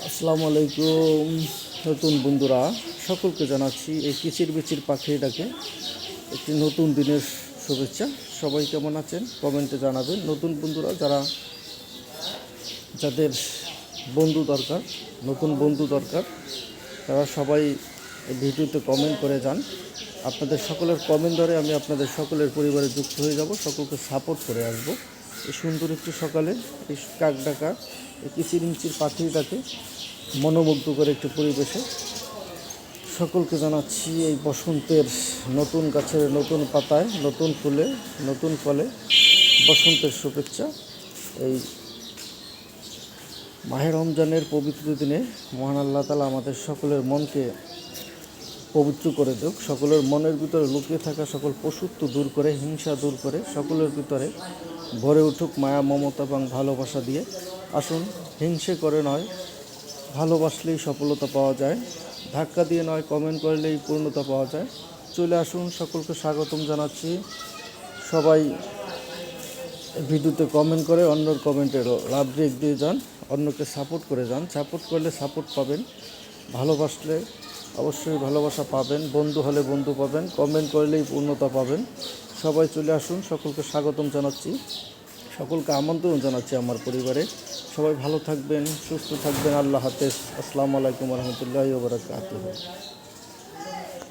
আসসালামু আলাইকুম নতুন বন্ধুরা সকলকে জানাচ্ছি এই কিচিরমিচির পাখিটাকে একটি নতুন দিনের শুভেচ্ছা। সবাই কেমন আছেন কমেন্টে জানাবেন। নতুন বন্ধুরা যাদের বন্ধু দরকার, নতুন বন্ধু দরকার, তারা সবাই এই ভিডিওতে কমেন্ট করে যান। আপনাদের সকলের কমেন্ট ধরে আমি আপনাদের সকলের পরিবারে যুক্ত হয়ে যাব, সকলকে সাপোর্ট করে আসব। এই সুন্দর একটি সকালে এই কাক ডাকা এই কিচিরমিচির পাখিটাকে মনোমুগ্ধ করে একটি পরিবেশে সকলকে জানাচ্ছি এই বসন্তের নতুন গাছের নতুন পাতায়, নতুন ফুলে, নতুন ফলে বসন্তের শুভেচ্ছা। এই মাহে রমজানের পবিত্র দিনে মহান আল্লাহ তাআলা আমাদের সকলের মনকে পবিত্র করে দেখ, সকলের মনের ভিতরে লুকিয়ে থাকা সকল পশুত্ব দূর করে, হিংসা দূর করে সকলের ভিতরে ভরে উঠুক মায়া, মমতা এবং ভালোবাসা দিয়ে। আসুন, হিংসে করে নয়, ভালোবাসলেই সফলতা পাওয়া যায়, ধাক্কা দিয়ে নয়, কমেন্ট করলেই পূর্ণতা পাওয়া যায়। চলে আসুন, সকলকে স্বাগতম জানাচ্ছি। সবাই ভিডিওতে কমেন্ট করে অন্যর কমেন্টে লাভ রেখ দিয়ে যান, অন্যকে সাপোর্ট করে যান। সাপোর্ট করলে সাপোর্ট পাবেন, ভালোবাসলে অবশ্যই ভালোবাসা পাবেন, বন্ধু হলে বন্ধু পাবেন, কমেন্ট করলেই পূর্ণতা পাবেন। সবাই চলে আসুন, সকলকে স্বাগতম জানাচ্ছি, সকলকে আমন্ত্রণ জানাচ্ছি আমার পরিবারে। সবাই ভালো থাকবেন, সুস্থ থাকবেন। আল্লাহ হাফেজ। আসসালামু আলাইকুম রহমতুল্লাহি ওয়া বারাকাতুহু।